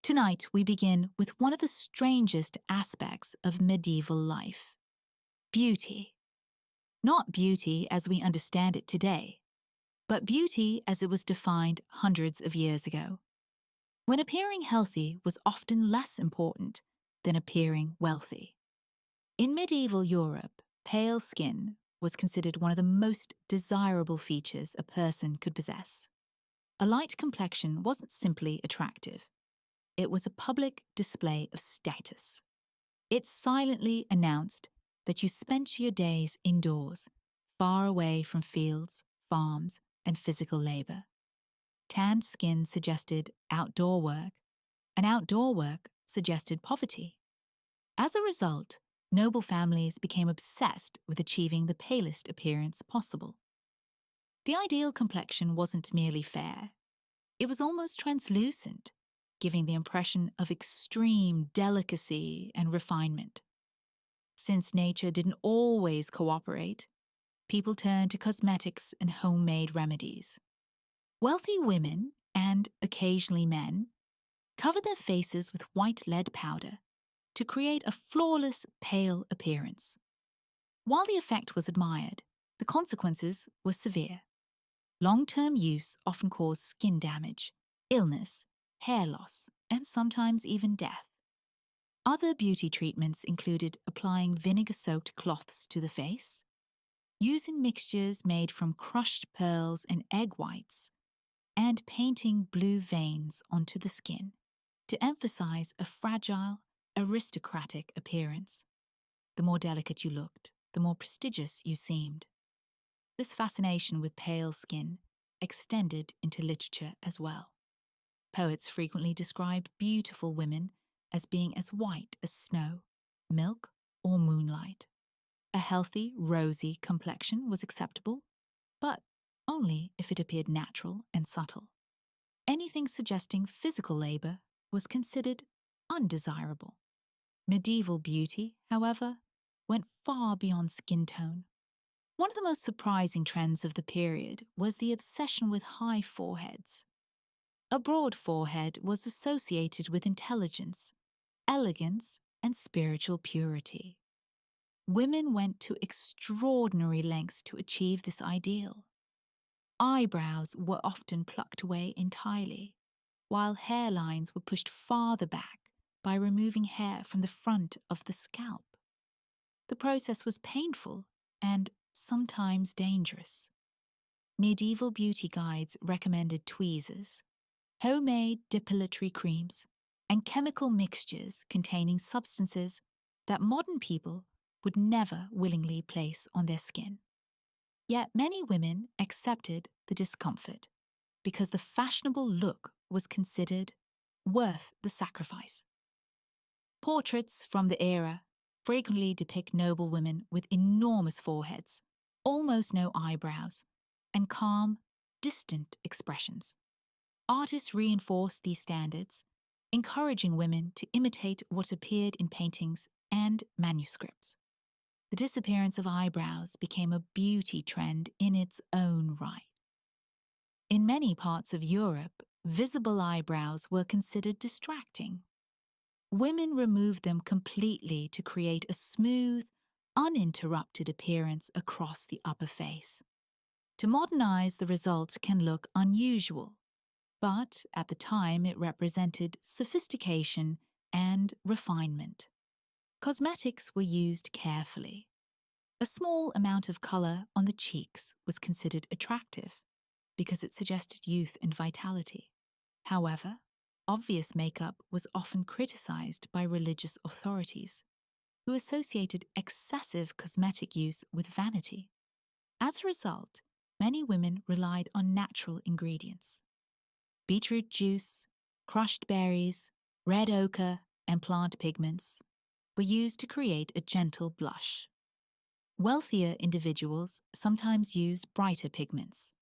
Tonight, we begin with one of the strangest aspects of medieval life: beauty. Not beauty as we understand it today, but beauty as it was defined hundreds of years ago, when appearing healthy was often less important than appearing wealthy. In medieval Europe, pale skin was considered one of the most desirable features a person could possess. A light complexion wasn't simply attractive. It was a public display of status. It silently announced that you spent your days indoors, far away from fields, farms, and physical labor. Tanned skin suggested outdoor work, and outdoor work suggested poverty. As a result, noble families became obsessed with achieving the palest appearance possible. The ideal complexion wasn't merely fair, it was almost translucent, giving the impression of extreme delicacy and refinement. Since nature didn't always cooperate, people turned to cosmetics and homemade remedies. Wealthy women, and occasionally men, covered their faces with white lead powder to create a flawless, pale appearance. While the effect was admired, the consequences were severe. Long-term use often caused skin damage, illness, hair loss, and sometimes even death. Other beauty treatments included applying vinegar-soaked cloths to the face, using mixtures made from crushed pearls and egg whites, and painting blue veins onto the skin to emphasize a fragile, aristocratic appearance. The more delicate you looked, the more prestigious you seemed. This fascination with pale skin extended into literature as well. Poets frequently describe beautiful women as being as white as snow, milk, or moonlight. A healthy, rosy complexion was acceptable, but only if it appeared natural and subtle. Anything suggesting physical labor was considered undesirable. Medieval beauty, however, went far beyond skin tone. One of the most surprising trends of the period was the obsession with high foreheads. A broad forehead was associated with intelligence, elegance, and spiritual purity. Women went to extraordinary lengths to achieve this ideal. Eyebrows were often plucked away entirely, while hairlines were pushed farther back by removing hair from the front of the scalp. The process was painful and sometimes dangerous. Medieval beauty guides recommended tweezers, homemade depilatory creams, and chemical mixtures containing substances that modern people would never willingly place on their skin. Yet many women accepted the discomfort because the fashionable look was considered worth the sacrifice. Portraits from the era frequently depict noble women with enormous foreheads, almost no eyebrows, and calm, distant expressions. Artists reinforced these standards, encouraging women to imitate what appeared in paintings and manuscripts. The disappearance of eyebrows became a beauty trend in its own right. In many parts of Europe, visible eyebrows were considered distracting. Women removed them completely to create a smooth, uninterrupted appearance across the upper face. To modernize, the result can look unusual, but at the time it represented sophistication and refinement. Cosmetics were used carefully. A small amount of color on the cheeks was considered attractive because it suggested youth and vitality. However, obvious makeup was often criticized by religious authorities, who associated excessive cosmetic use with vanity. As a result, many women relied on natural ingredients. Beetroot juice, crushed berries, red ochre, and plant pigments were used to create a gentle blush. Wealthier individuals sometimes used brighter pigments,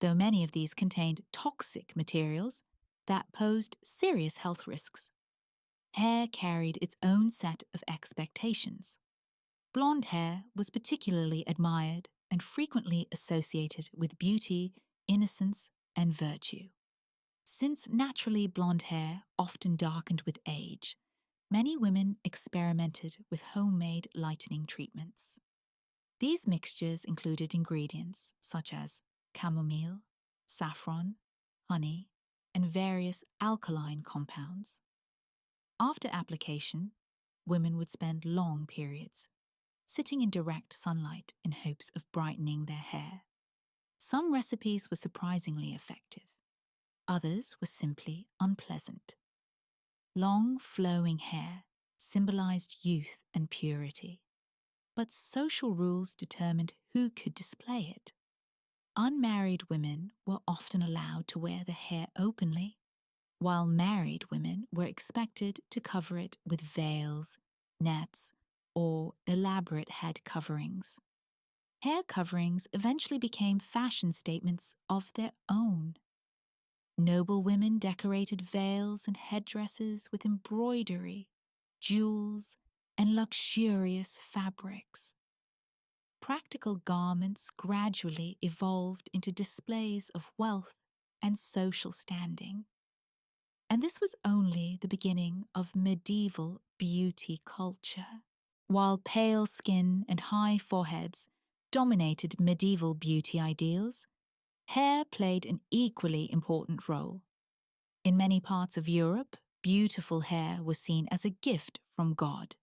though many of these contained toxic materials that posed serious health risks. Hair carried its own set of expectations. Blonde hair was particularly admired and frequently associated with beauty, innocence, and virtue. Since naturally blonde hair often darkened with age, many women experimented with homemade lightening treatments. These mixtures included ingredients such as chamomile, saffron, honey, and various alkaline compounds. After application, women would spend long periods sitting in direct sunlight in hopes of brightening their hair. Some recipes were surprisingly effective. Others were simply unpleasant. Long, flowing hair symbolized youth and purity, but social rules determined who could display it. Unmarried women were often allowed to wear the hair openly, while married women were expected to cover it with veils, nets, or elaborate head coverings. Hair coverings eventually became fashion statements of their own. Noble women decorated veils and headdresses with embroidery, jewels, and luxurious fabrics. Practical garments gradually evolved into displays of wealth and social standing. And this was only the beginning of medieval beauty culture. While pale skin and high foreheads dominated medieval beauty ideals, hair played an equally important role. In many parts of Europe, beautiful hair was seen as a gift from God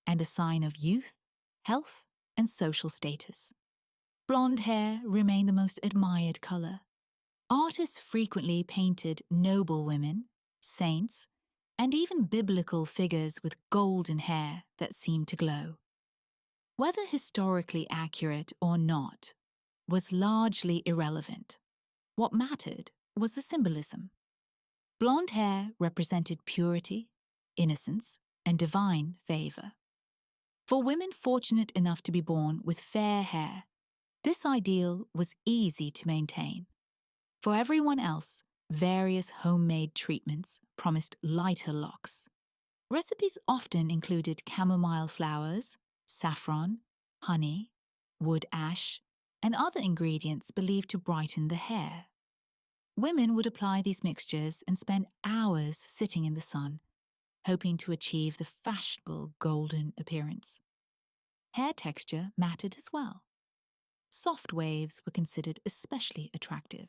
and a sign of youth, health, and social status. Blonde hair remained the most admired color. Artists frequently painted noble women, saints, and even biblical figures with golden hair that seemed to glow. Whether historically accurate or not was largely irrelevant. What mattered was the symbolism. Blonde hair represented purity, innocence, and divine favor. For women fortunate enough to be born with fair hair, this ideal was easy to maintain. For everyone else, various homemade treatments promised lighter locks. Recipes often included chamomile flowers, saffron, honey, wood ash, and other ingredients believed to brighten the hair. Women would apply these mixtures and spend hours sitting in the sun, hoping to achieve the fashionable golden appearance. Hair texture mattered as well. Soft waves were considered especially attractive.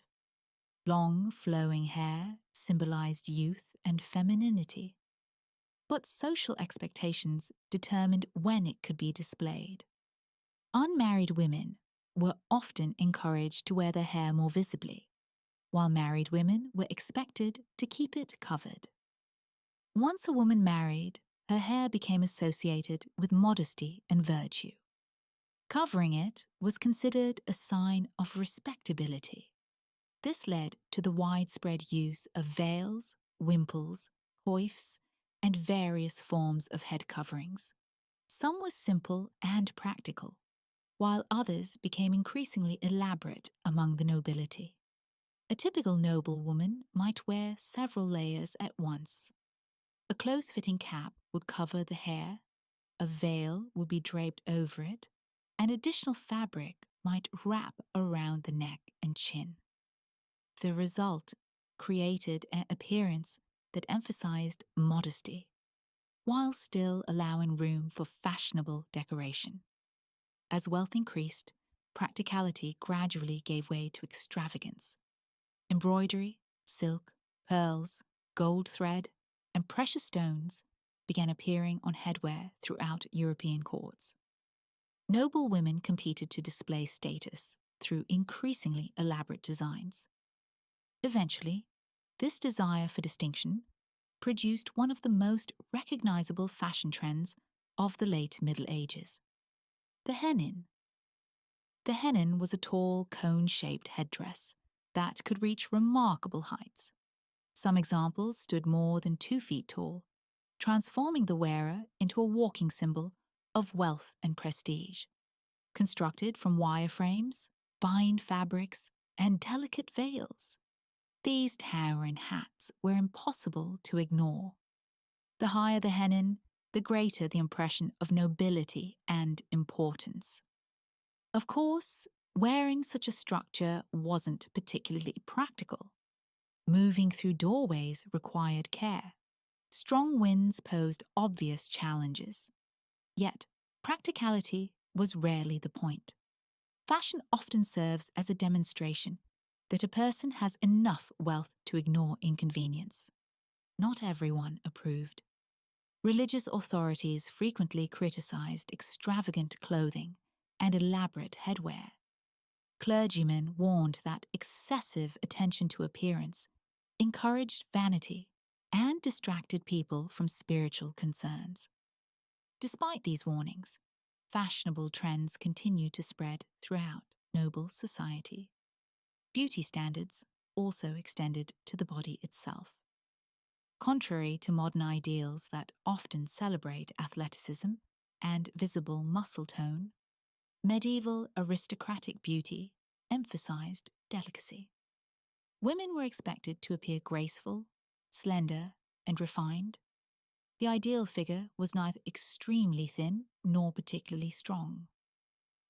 Long, flowing hair symbolized youth and femininity. But social expectations determined when it could be displayed. Unmarried women were often encouraged to wear their hair more visibly, while married women were expected to keep it covered. Once a woman married, her hair became associated with modesty and virtue. Covering it was considered a sign of respectability. This led to the widespread use of veils, wimples, coifs, and various forms of head coverings. Some were simple and practical, while others became increasingly elaborate among the nobility. A typical noble woman might wear several layers at once. A close-fitting cap would cover the hair, a veil would be draped over it, and additional fabric might wrap around the neck and chin. The result created an appearance that emphasized modesty, while still allowing room for fashionable decoration. As wealth increased, practicality gradually gave way to extravagance. Embroidery, silk, pearls, gold thread, and precious stones began appearing on headwear throughout European courts. Noble women competed to display status through increasingly elaborate designs. Eventually, this desire for distinction produced one of the most recognizable fashion trends of the late Middle Ages: the hennin. The hennin was a tall, cone-shaped headdress that could reach remarkable heights. Some examples stood more than 2 feet tall, transforming the wearer into a walking symbol of wealth and prestige. Constructed from wireframes, fine fabrics, and delicate veils, these towering hats were impossible to ignore. The higher the hennin, the greater the impression of nobility and importance. Of course, wearing such a structure wasn't particularly practical. Moving through doorways required care. Strong winds posed obvious challenges. Yet, practicality was rarely the point. Fashion often serves as a demonstration that a person has enough wealth to ignore inconvenience. Not everyone approved. Religious authorities frequently criticized extravagant clothing and elaborate headwear. Clergymen warned that excessive attention to appearance encouraged vanity and distracted people from spiritual concerns. Despite these warnings, fashionable trends continued to spread throughout noble society. Beauty standards also extended to the body itself. Contrary to modern ideals that often celebrate athleticism and visible muscle tone, medieval aristocratic beauty emphasized delicacy. Women were expected to appear graceful, slender, and refined. The ideal figure was neither extremely thin nor particularly strong.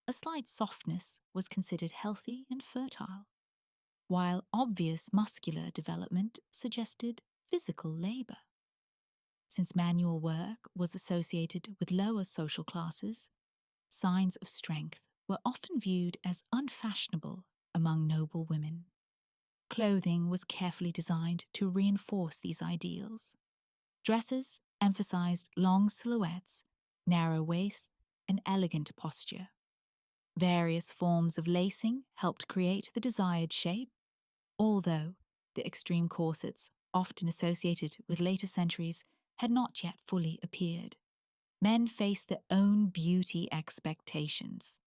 A slight softness was considered healthy and fertile, while obvious muscular development suggested physical labor. Since manual work was associated with lower social classes, signs of strength were often viewed as unfashionable among noble women. Clothing was carefully designed to reinforce these ideals. Dresses emphasized long silhouettes, narrow waists, and elegant posture. Various forms of lacing helped create the desired shape, although the extreme corsets, often associated with later centuries, had not yet fully appeared. Men faced their own beauty expectations.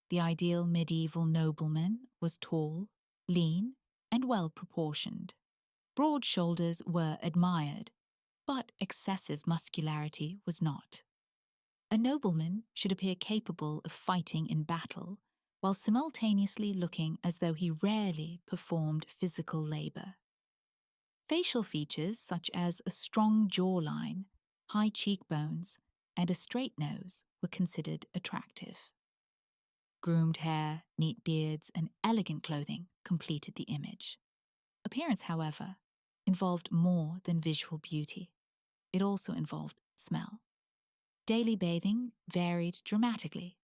The ideal medieval nobleman was tall, lean, and well-proportioned. Broad shoulders were admired, but excessive muscularity was not. A nobleman should appear capable of fighting in battle, while simultaneously looking as though he rarely performed physical labor. Facial features such as a strong jawline, high cheekbones, and a straight nose were considered attractive. Groomed hair, neat beards, and elegant clothing completed the image. Appearance, however, involved more than visual beauty. It also involved smell. Daily bathing varied dramatically,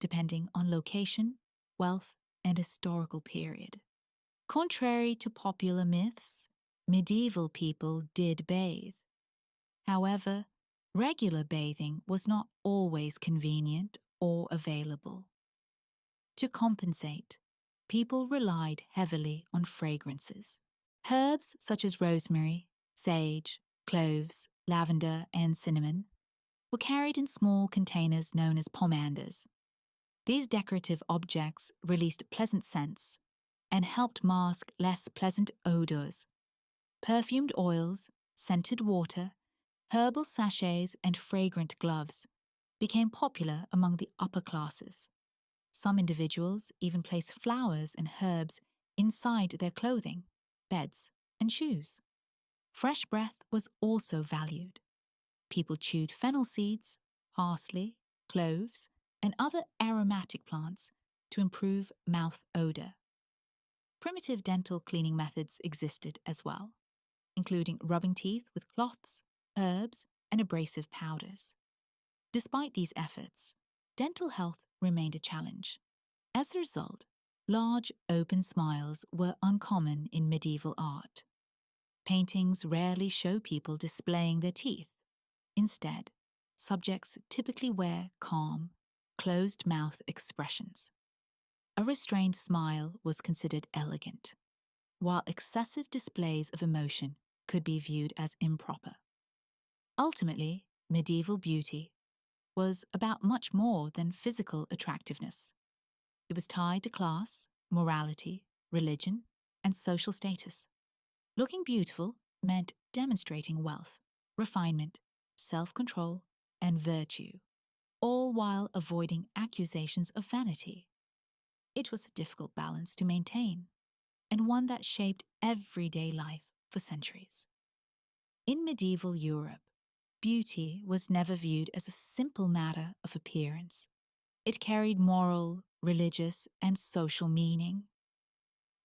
depending on location, wealth, and historical period. Contrary to popular myths, medieval people did bathe. However, regular bathing was not always convenient or available. To compensate, people relied heavily on fragrances. Herbs such as rosemary, sage, cloves, lavender, and cinnamon were carried in small containers known as pomanders. These decorative objects released pleasant scents and helped mask less pleasant odors. Perfumed oils, scented water, herbal sachets, and fragrant gloves became popular among the upper classes. Some individuals even placed flowers and herbs inside their clothing, beds, and shoes. Fresh breath was also valued. People chewed fennel seeds, parsley, cloves, and other aromatic plants to improve mouth odor. Primitive dental cleaning methods existed as well, including rubbing teeth with cloths, herbs, and abrasive powders. Despite these efforts, dental health remained a challenge. As a result, large, open smiles were uncommon in medieval art. Paintings rarely show people displaying their teeth. Instead, subjects typically wear calm, closed-mouth expressions. A restrained smile was considered elegant, while excessive displays of emotion could be viewed as improper. Ultimately, medieval beauty was about much more than physical attractiveness. It was tied to class, morality, religion, and social status. Looking beautiful meant demonstrating wealth, refinement, self-control, and virtue, all while avoiding accusations of vanity. It was a difficult balance to maintain, and one that shaped everyday life for centuries. In medieval Europe, beauty was never viewed as a simple matter of appearance. It carried moral, religious, and social meaning.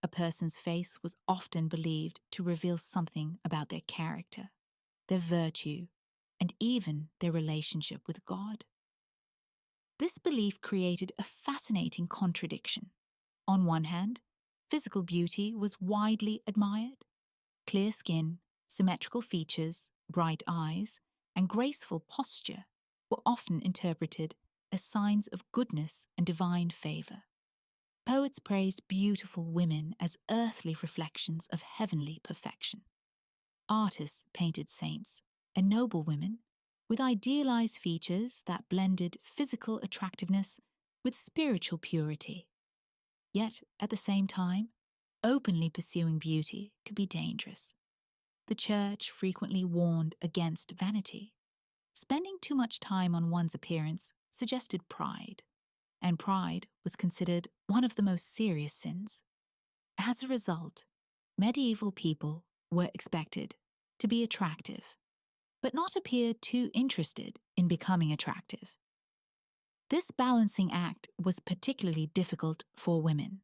A person's face was often believed to reveal something about their character, their virtue, and even their relationship with God. This belief created a fascinating contradiction. On one hand, physical beauty was widely admired. Clear skin, symmetrical features, bright eyes, and graceful posture were often interpreted as signs of goodness and divine favor. Poets praised beautiful women as earthly reflections of heavenly perfection. Artists painted saints and noble women with idealized features that blended physical attractiveness with spiritual purity. Yet, at the same time, openly pursuing beauty could be dangerous. The church frequently warned against vanity. Spending too much time on one's appearance suggested pride, and pride was considered one of the most serious sins. As a result, medieval people were expected to be attractive, but not appear too interested in becoming attractive. This balancing act was particularly difficult for women.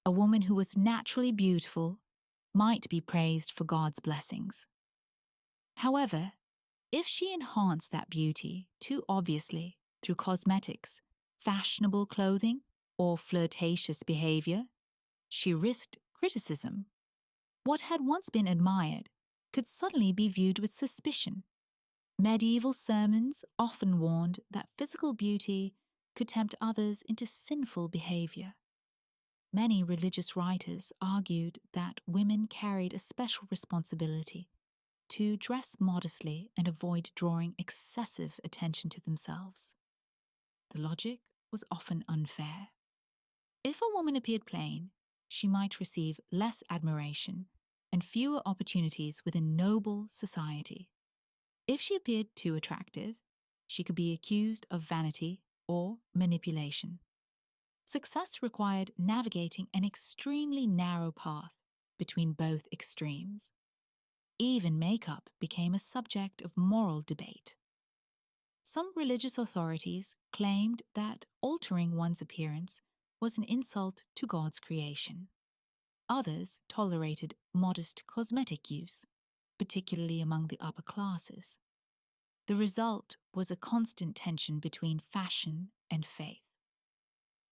A woman who was naturally beautiful might be praised for God's blessings. However, if she enhanced that beauty too obviously through cosmetics, fashionable clothing, or flirtatious behavior, she risked criticism. What had once been admired could suddenly be viewed with suspicion. Medieval sermons often warned that physical beauty could tempt others into sinful behavior. Many religious writers argued that women carried a special responsibility to dress modestly and avoid drawing excessive attention to themselves. The logic was often unfair. If a woman appeared plain, she might receive less admiration and fewer opportunities within noble society. If she appeared too attractive, she could be accused of vanity or manipulation. Success required navigating an extremely narrow path between both extremes. Even makeup became a subject of moral debate. Some religious authorities claimed that altering one's appearance was an insult to God's creation. Others tolerated modest cosmetic use, particularly among the upper classes. The result was a constant tension between fashion and faith.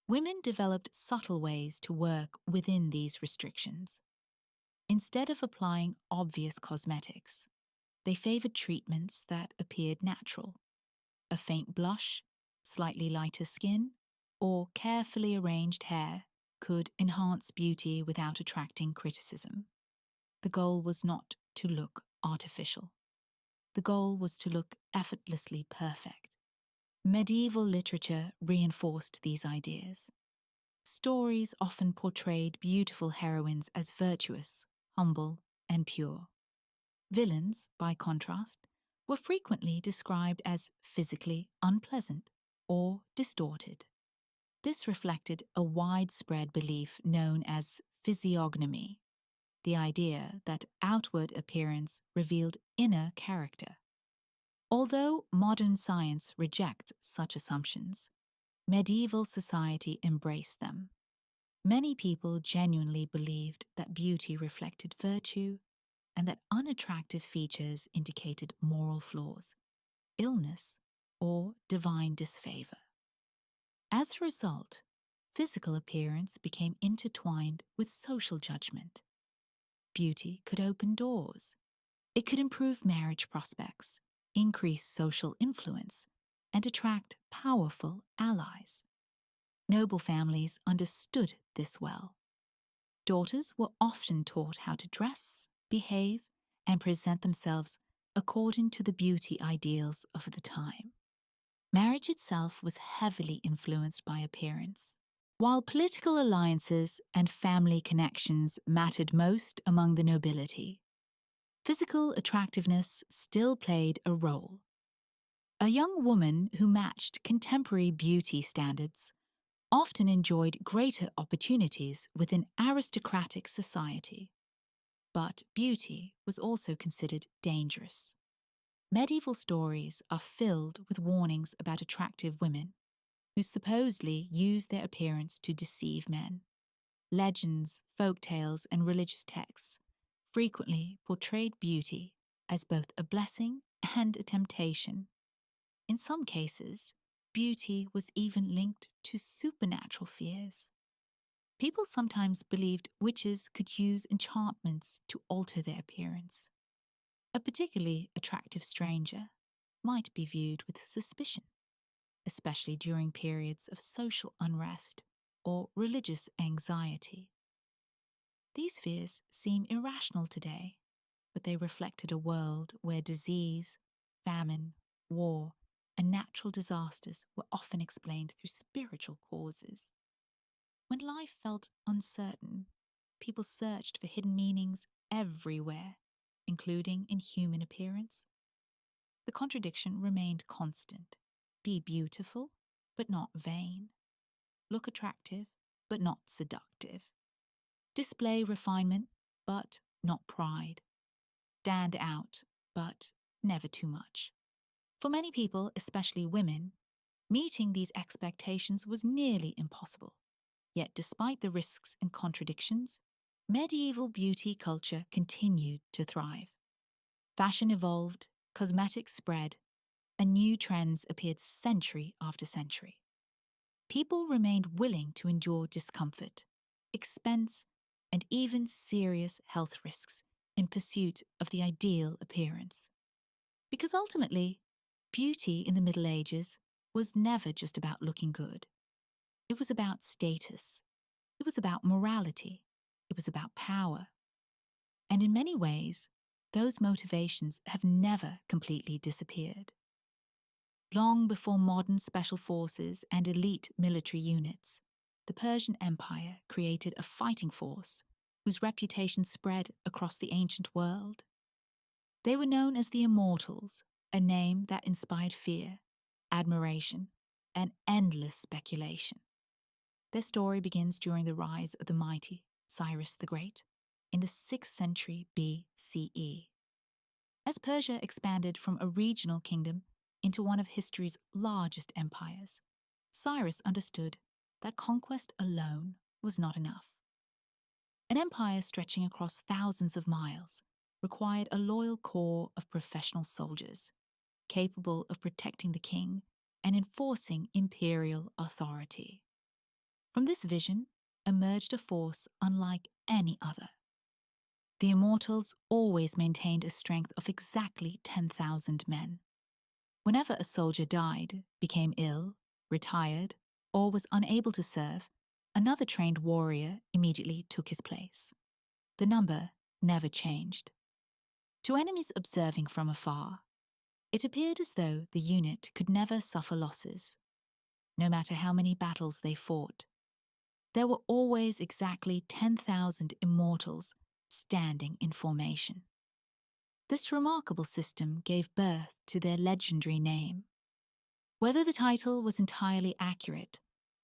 Women developed subtle ways to work within these restrictions. Instead of applying obvious cosmetics, they favored treatments that appeared natural. A faint blush, slightly lighter skin, or carefully arranged hair could enhance beauty without attracting criticism. The goal was not to look artificial. The goal was to look effortlessly perfect. Medieval literature reinforced these ideas. Stories often portrayed beautiful heroines as virtuous, humble, and pure. Villains, by contrast, were frequently described as physically unpleasant or distorted. This reflected a widespread belief known as physiognomy, the idea that outward appearance revealed inner character. Although modern science rejects such assumptions, medieval society embraced them. Many people genuinely believed that beauty reflected virtue and that unattractive features indicated moral flaws, illness, or divine disfavor. As a result, physical appearance became intertwined with social judgment. Beauty could open doors. It could improve marriage prospects, increase social influence, and attract powerful allies. Noble families understood this well. Daughters were often taught how to dress, behave, and present themselves according to the beauty ideals of the time. Marriage itself was heavily influenced by appearance. While political alliances and family connections mattered most among the nobility, physical attractiveness still played a role. A young woman who matched contemporary beauty standards often enjoyed greater opportunities within aristocratic society. But beauty was also considered dangerous. Medieval stories are filled with warnings about attractive women who supposedly used their appearance to deceive men. legends, folk tales, and religious texts frequently portrayed beauty as both a blessing and a temptation. In some cases, beauty was even linked to supernatural fears. People sometimes believed witches could use enchantments to alter their appearance. A particularly attractive stranger might be viewed with suspicion, especially during periods of social unrest or religious anxiety. These fears seem irrational today, but they reflected a world where disease, famine, war, and natural disasters were often explained through spiritual causes. When life felt uncertain, people searched for hidden meanings everywhere, including in human appearance. The contradiction remained constant. Be beautiful, but not vain. Look attractive, but not seductive. Display refinement, but not pride. Stand out, but never too much. For many people, especially women, meeting these expectations was nearly impossible. Yet despite the risks and contradictions, medieval beauty culture continued to thrive. Fashion evolved, cosmetics spread, and new trends appeared century after century. People remained willing to endure discomfort, expense, and even serious health risks in pursuit of the ideal appearance. Because ultimately, beauty in the Middle Ages was never just about looking good. It was about status. It was about morality. It was about power. And in many ways, those motivations have never completely disappeared. Long before modern special forces and elite military units, the Persian Empire created a fighting force whose reputation spread across the ancient world. They were known as the Immortals, a name that inspired fear, admiration, and endless speculation. Their story begins during the rise of the mighty Cyrus the Great in the 6th century BCE. As Persia expanded from a regional kingdom into one of history's largest empires, Cyrus understood that conquest alone was not enough. An empire stretching across thousands of miles required a loyal corps of professional soldiers, capable of protecting the king and enforcing imperial authority. From this vision emerged a force unlike any other. The Immortals always maintained a strength of exactly 10,000 men. Whenever a soldier died, became ill, retired, or was unable to serve, another trained warrior immediately took his place. The number never changed. To enemies observing from afar, it appeared as though the unit could never suffer losses. No matter how many battles they fought, there were always exactly 10,000 Immortals standing in formation. This remarkable system gave birth to their legendary name. Whether the title was entirely accurate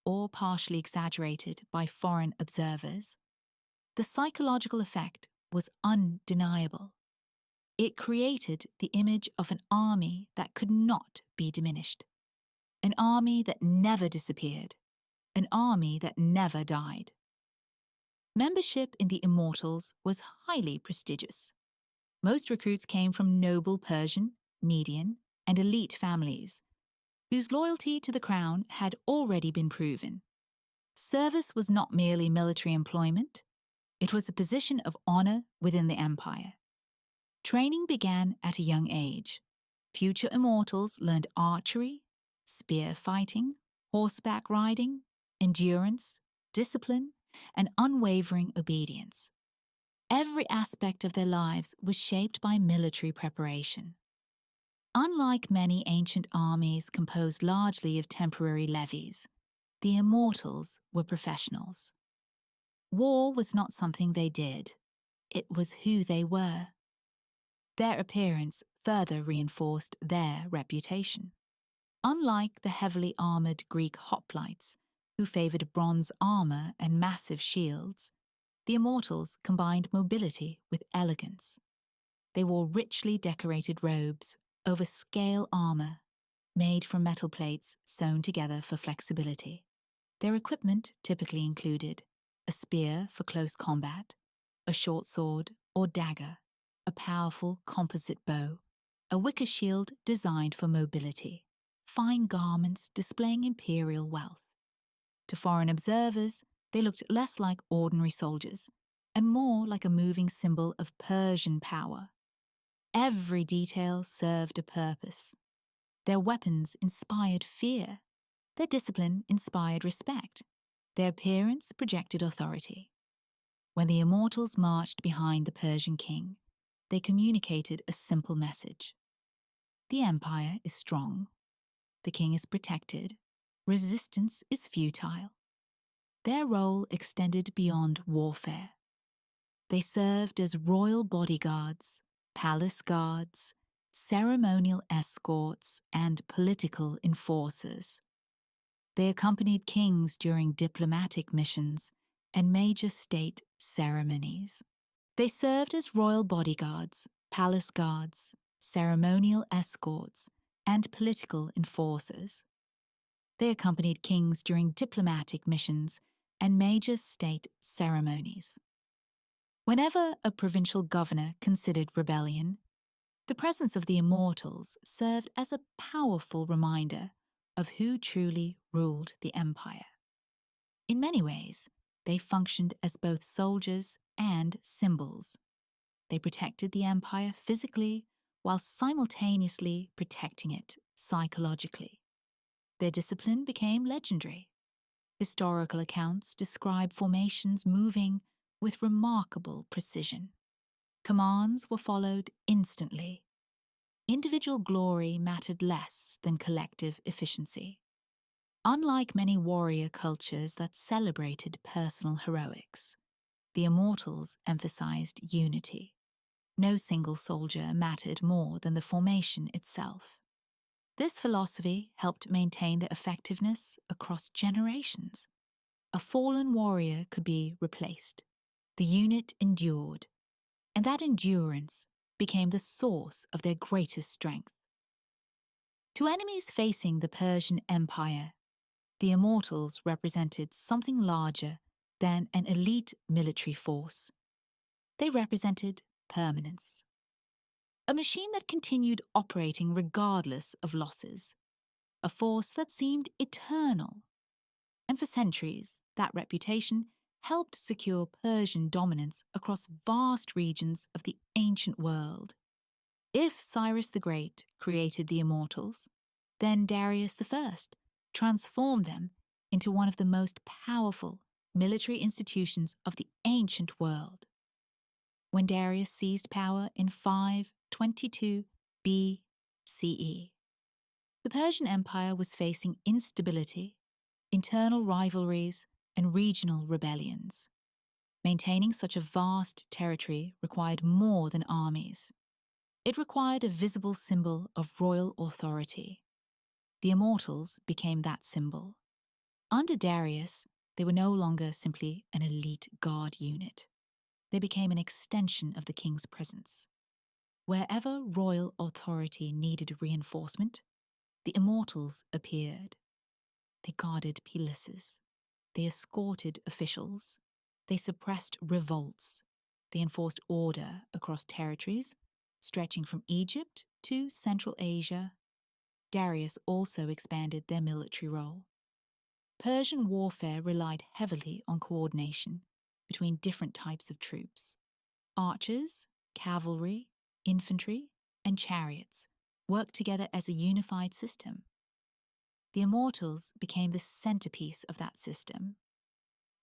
or partially exaggerated by foreign observers, the psychological effect was undeniable. It created the image of an army that could not be diminished, an army that never disappeared, an army that never died. Membership in the Immortals was highly prestigious. Most recruits came from noble Persian, Median, and elite families, whose loyalty to the crown had already been proven. Service was not merely military employment, it was a position of honor within the empire. Training began at a young age. Future Immortals learned archery, spear fighting, horseback riding, endurance, discipline, and unwavering obedience. Every aspect of their lives was shaped by military preparation. Unlike many ancient armies composed largely of temporary levies, the Immortals were professionals. War was not something they did, it was who they were. Their appearance further reinforced their reputation. Unlike the heavily armored Greek hoplites, who favored bronze armor and massive shields, the Immortals combined mobility with elegance. They wore richly decorated robes over scale armor, made from metal plates sewn together for flexibility. Their equipment typically included a spear for close combat, a short sword or dagger, a powerful composite bow, a wicker shield designed for mobility, fine garments displaying imperial wealth. To foreign observers, they looked less like ordinary soldiers and more like a moving symbol of Persian power. Every detail served a purpose. Their weapons inspired fear. Their discipline inspired respect. Their appearance projected authority. When the immortals marched behind the Persian king, they communicated a simple message. The empire is strong. The king is protected. Resistance is futile. Their role extended beyond warfare. They served as royal bodyguards, palace guards, ceremonial escorts, and political enforcers. They accompanied kings during diplomatic missions and major state ceremonies. They served as royal bodyguards, palace guards, ceremonial escorts, and political enforcers. They accompanied kings during diplomatic missions and major state ceremonies. Whenever a provincial governor considered rebellion, the presence of the immortals served as a powerful reminder of who truly ruled the empire. In many ways, they functioned as both soldiers and symbols. They protected the empire physically while simultaneously protecting it psychologically. Their discipline became legendary. Historical accounts describe formations moving with remarkable precision. Commands were followed instantly. Individual glory mattered less than collective efficiency. Unlike many warrior cultures that celebrated personal heroics, the immortals emphasized unity. No single soldier mattered more than the formation itself. This philosophy helped maintain their effectiveness across generations. A fallen warrior could be replaced. The unit endured, and that endurance became the source of their greatest strength. To enemies facing the Persian Empire, the immortals represented something larger than an elite military force. They represented permanence. A machine that continued operating regardless of losses. A force that seemed eternal. And for centuries, that reputation helped secure Persian dominance across vast regions of the ancient world. If Cyrus the Great created the immortals, then Darius I transformed them into one of the most powerful military institutions of the ancient world. When Darius seized power in 522 BCE, the Persian Empire was facing instability, internal rivalries, and regional rebellions. Maintaining such a vast territory required more than armies. It required a visible symbol of royal authority. The immortals became that symbol. Under Darius, they were no longer simply an elite guard unit. They became an extension of the king's presence. Wherever royal authority needed reinforcement, the immortals appeared. They guarded palaces. They escorted officials. They suppressed revolts. They enforced order across territories, stretching from Egypt to Central Asia. Darius also expanded their military role. Persian warfare relied heavily on coordination between different types of troops. Archers, cavalry, infantry, and chariots worked together as a unified system. The immortals became the centerpiece of that system.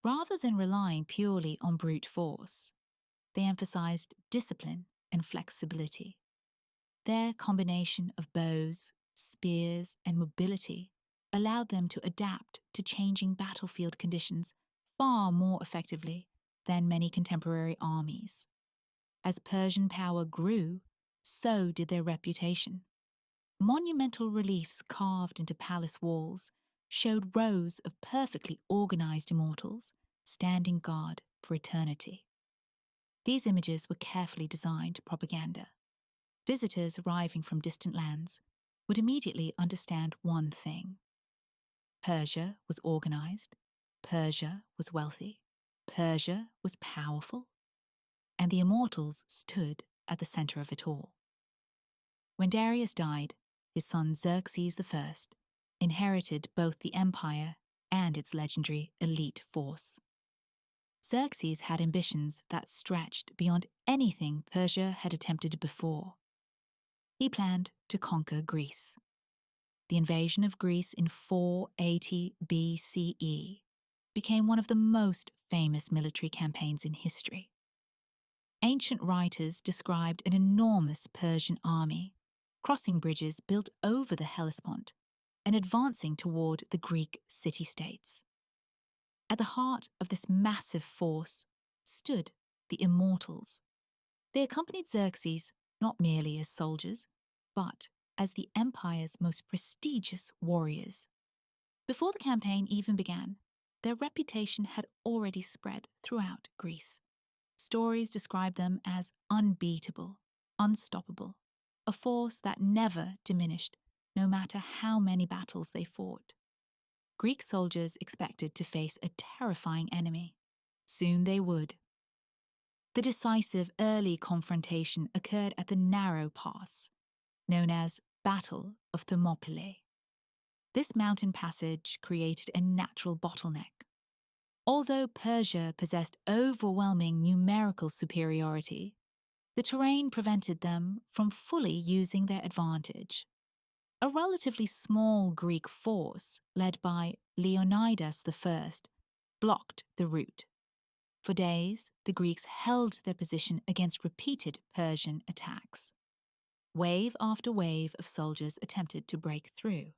Rather than relying purely on brute force, they emphasized discipline and flexibility. Their combination of bows, spears, and mobility allowed them to adapt to changing battlefield conditions far more effectively than many contemporary armies. As Persian power grew, so did their reputation. Monumental reliefs carved into palace walls showed rows of perfectly organized immortals standing guard for eternity. These images were carefully designed propaganda. Visitors arriving from distant lands would immediately understand one thing. Persia was organized, Persia was wealthy, Persia was powerful, and the immortals stood at the center of it all. When Darius died, his son Xerxes I inherited both the empire and its legendary elite force. Xerxes had ambitions that stretched beyond anything Persia had attempted before. He planned to conquer Greece. The invasion of Greece in 480 BCE became one of the most famous military campaigns in history. Ancient writers described an enormous Persian army, crossing bridges built over the Hellespont and advancing toward the Greek city-states. At the heart of this massive force stood the Immortals. They accompanied Xerxes not merely as soldiers, but as the empire's most prestigious warriors. Before the campaign even began, their reputation had already spread throughout Greece. Stories describe them as unbeatable, unstoppable, a force that never diminished, no matter how many battles they fought. Greek soldiers expected to face a terrifying enemy. Soon they would. The decisive early confrontation occurred at the narrow pass, known as Battle of Thermopylae. This mountain passage created a natural bottleneck. Although Persia possessed overwhelming numerical superiority, the terrain prevented them from fully using their advantage. A relatively small Greek force, led by Leonidas I, blocked the route. For days, the Greeks held their position against repeated Persian attacks. Wave after wave of soldiers attempted to break through.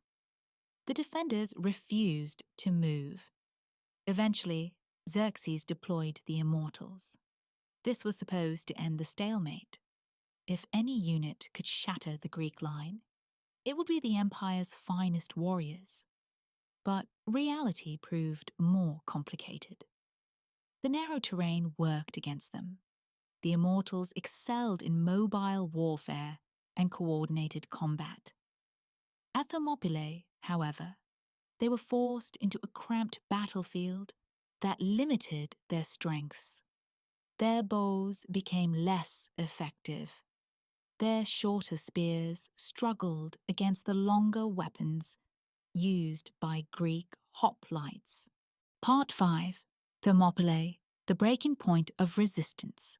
The defenders refused to move. Eventually, Xerxes deployed the Immortals. This was supposed to end the stalemate. If any unit could shatter the Greek line, it would be the empire's finest warriors. But reality proved more complicated. The narrow terrain worked against them. The Immortals excelled in mobile warfare and coordinated combat. At Thermopylae, however, they were forced into a cramped battlefield that limited their strengths. Their bows became less effective. Their shorter spears struggled against the longer weapons used by Greek hoplites. Part 5. Thermopylae, the breaking point of resistance.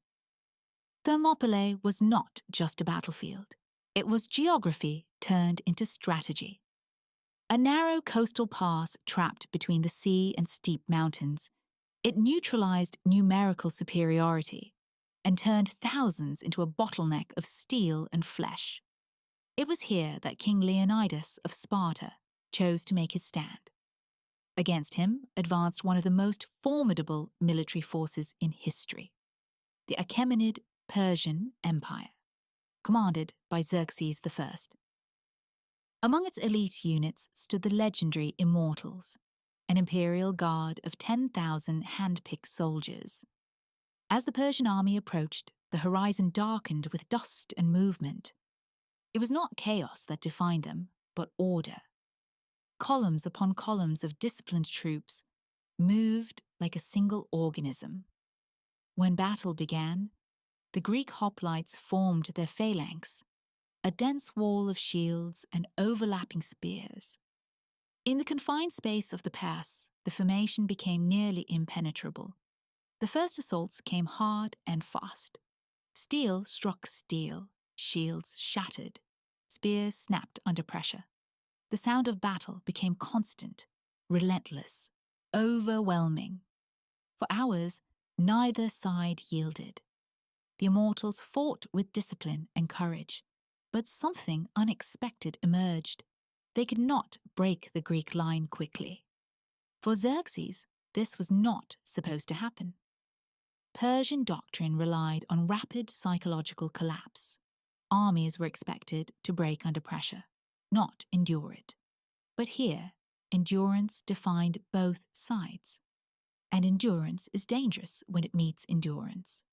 Thermopylae was not just a battlefield. It was geography turned into strategy. A narrow coastal pass trapped between the sea and steep mountains, it neutralized numerical superiority and turned thousands into a bottleneck of steel and flesh. It was here that King Leonidas of Sparta chose to make his stand. Against him advanced one of the most formidable military forces in history, the Achaemenid Persian Empire, commanded by Xerxes I. Among its elite units stood the legendary Immortals, an imperial guard of 10,000 hand-picked soldiers. As the Persian army approached, the horizon darkened with dust and movement. It was not chaos that defined them, but order. Columns upon columns of disciplined troops moved like a single organism. When battle began, the Greek hoplites formed their phalanx, a dense wall of shields and overlapping spears. In the confined space of the pass, the formation became nearly impenetrable. The first assaults came hard and fast. Steel struck steel, shields shattered, spears snapped under pressure. The sound of battle became constant, relentless, overwhelming. For hours, neither side yielded. The Immortals fought with discipline and courage, but something unexpected emerged. They could not break the Greek line quickly. For Xerxes, this was not supposed to happen. Persian doctrine relied on rapid psychological collapse. Armies were expected to break under pressure, not endure it. But here, endurance defined both sides. And endurance is dangerous when it meets endurance.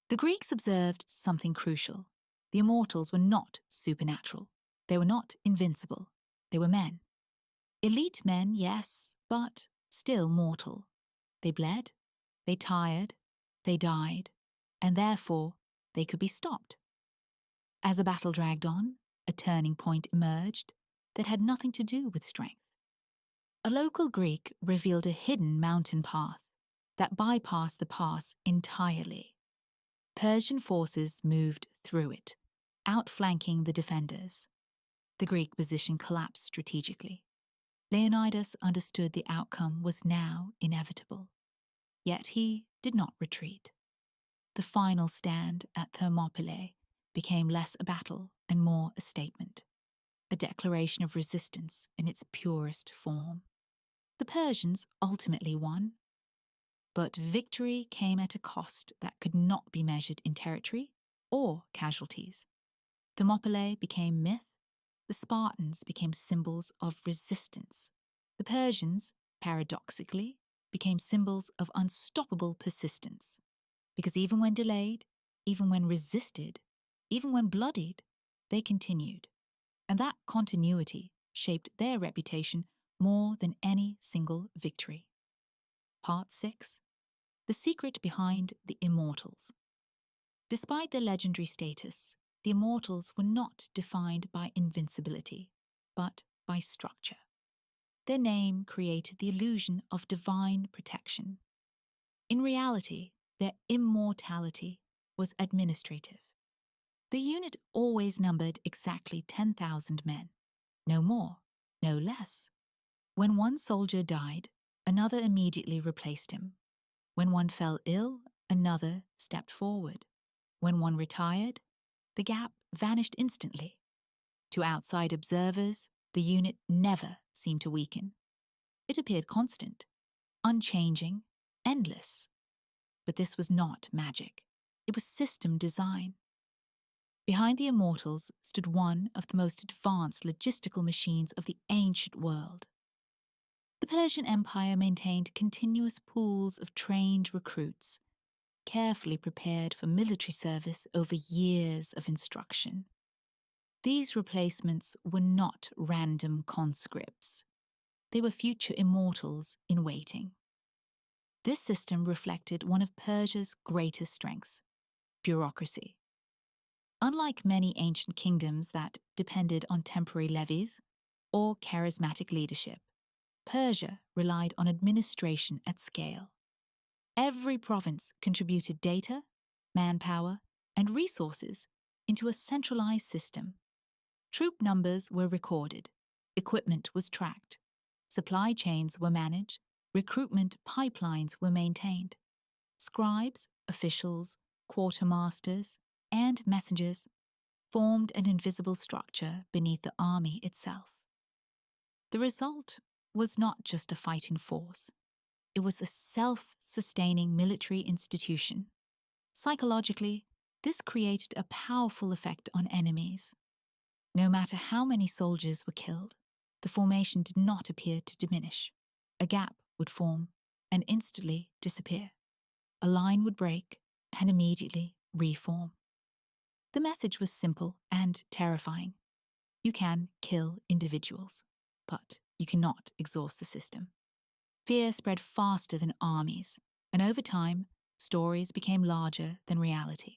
The Greeks observed something crucial. The Immortals were not supernatural. They were not invincible. They were men. Elite men, yes, but still mortal. They bled, They tired, they died, and therefore they could be stopped. As the battle dragged on, a turning point emerged that had nothing to do with strength. A local Greek revealed a hidden mountain path that bypassed the pass entirely. Persian forces moved through it, outflanking the defenders. The Greek position collapsed strategically. Leonidas understood the outcome was now inevitable. Yet he did not retreat. The final stand at Thermopylae became less a battle and more a statement, a declaration of resistance in its purest form. The Persians ultimately won, but victory came at a cost that could not be measured in territory or casualties. Thermopylae became myth, the Spartans became symbols of resistance. The Persians, paradoxically, became symbols of unstoppable persistence, because even when delayed, even when resisted, even when bloodied, they continued. And that continuity shaped their reputation more than any single victory. Part 6. The secret behind the Immortals. Despite their legendary status, the Immortals were not defined by invincibility, but by structure. Their name created the illusion of divine protection. In reality, their immortality was administrative. The unit always numbered exactly 10,000 men, no more, no less. When one soldier died, another immediately replaced him. When one fell ill, another stepped forward. When one retired, the gap vanished instantly. To outside observers, the unit never seemed to weaken. It appeared constant, unchanging, endless. But this was not magic. It was system design. Behind the Immortals stood one of the most advanced logistical machines of the ancient world. The Persian Empire maintained continuous pools of trained recruits, carefully prepared for military service over years of instruction. These replacements were not random conscripts. They were future immortals in waiting. This system reflected one of Persia's greatest strengths: bureaucracy. Unlike many ancient kingdoms that depended on temporary levies or charismatic leadership, Persia relied on administration at scale. Every province contributed data, manpower, and resources into a centralized system. Troop numbers were recorded, equipment was tracked, supply chains were managed, recruitment pipelines were maintained. Scribes, officials, quartermasters, and messengers formed an invisible structure beneath the army itself. The result was not just a fighting force. It was a self-sustaining military institution. Psychologically, this created a powerful effect on enemies. No matter how many soldiers were killed, the formation did not appear to diminish. A gap would form and instantly disappear. A line would break and immediately reform. The message was simple and terrifying. You can kill individuals, but you cannot exhaust the system. Fear spread faster than armies, and over time, stories became larger than reality.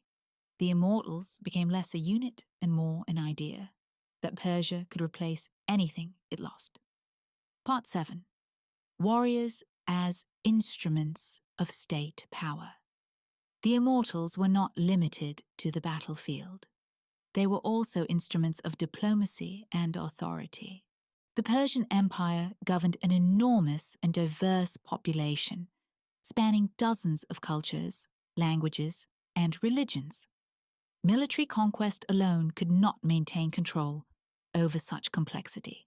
The Immortals became less a unit and more an idea, that Persia could replace anything it lost. Part 7. Warriors as instruments of state power. The Immortals were not limited to the battlefield. They were also instruments of diplomacy and authority. The Persian Empire governed an enormous and diverse population, spanning dozens of cultures, languages, and religions. Military conquest alone could not maintain control over such complexity.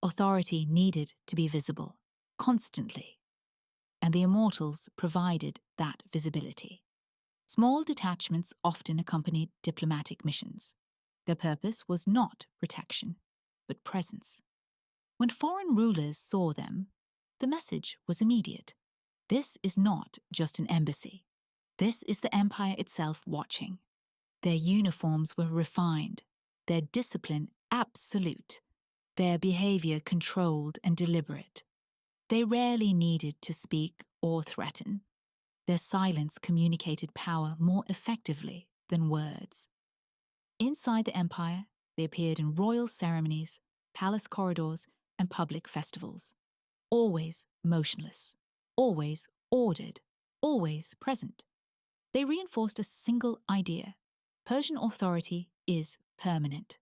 Authority needed to be visible, constantly, and the Immortals provided that visibility. Small detachments often accompanied diplomatic missions. Their purpose was not protection, but presence. When foreign rulers saw them, the message was immediate. This is not just an embassy. This is the empire itself watching. Their uniforms were refined, their discipline absolute, their behavior controlled and deliberate. They rarely needed to speak or threaten. Their silence communicated power more effectively than words. Inside the empire, they appeared in royal ceremonies, palace corridors, and public festivals. Always motionless, always ordered, always present. They reinforced a single idea: Persian authority is permanent.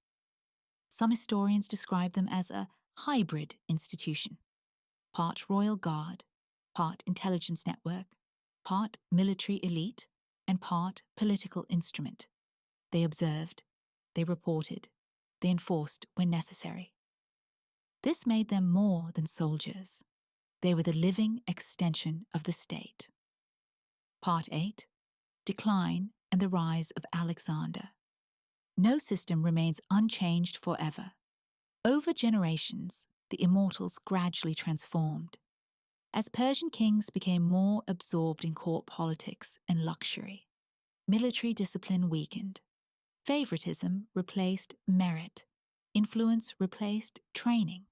Some historians describe them as a hybrid institution, part royal guard, part intelligence network, part military elite, and part political instrument. They observed, they reported, they enforced when necessary. This made them more than soldiers. They were the living extension of the state. Part 8. Decline and the Rise of Alexander. No system remains unchanged forever. Over generations, the immortals gradually transformed. As Persian kings became more absorbed in court politics and luxury, military discipline weakened. Favoritism replaced merit. Influence replaced training.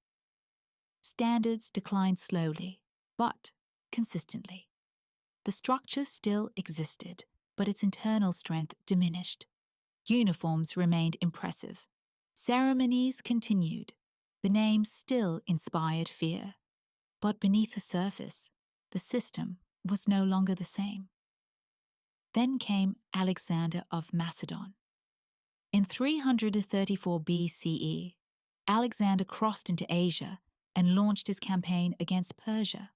Standards declined slowly, but consistently. The structure still existed, but its internal strength diminished. Uniforms remained impressive. Ceremonies continued. The names still inspired fear. But beneath the surface, the system was no longer the same. Then came Alexander of Macedon. In 334 BCE, Alexander crossed into Asia and launched his campaign against Persia.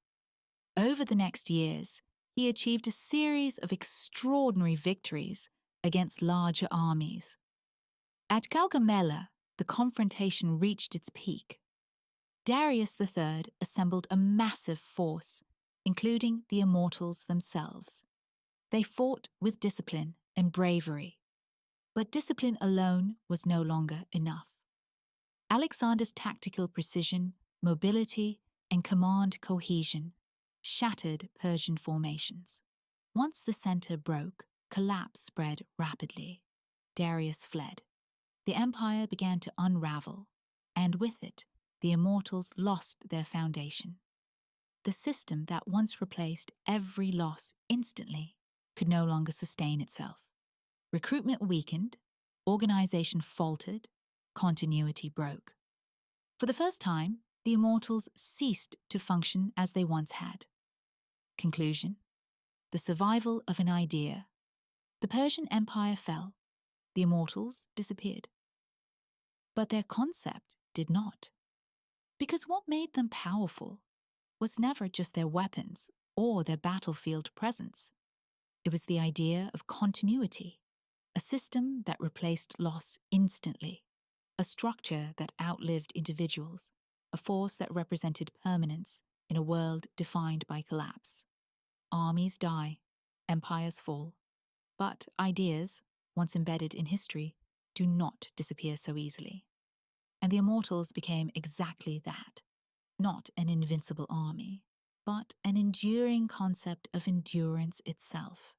Over the next years, he achieved a series of extraordinary victories against larger armies. At Gaugamela, the confrontation reached its peak. Darius III assembled a massive force, including the immortals themselves. They fought with discipline and bravery. But discipline alone was no longer enough. Alexander's tactical precision, mobility, and command cohesion shattered Persian formations. Once the center broke, collapse spread rapidly. Darius fled. The empire began to unravel, and with it, the immortals lost their foundation. The system that once replaced every loss instantly could no longer sustain itself. Recruitment weakened, organization faltered, continuity broke. For the first time, the immortals ceased to function as they once had. Conclusion: the survival of an idea. The Persian Empire fell. The immortals disappeared. But their concept did not. Because what made them powerful was never just their weapons or their battlefield presence. It was the idea of continuity, a system that replaced loss instantly, a structure that outlived individuals, a force that represented permanence in a world defined by collapse. Armies die, empires fall, but ideas, once embedded in history, do not disappear so easily. And the immortals became exactly that, not an invincible army, but an enduring concept of endurance itself.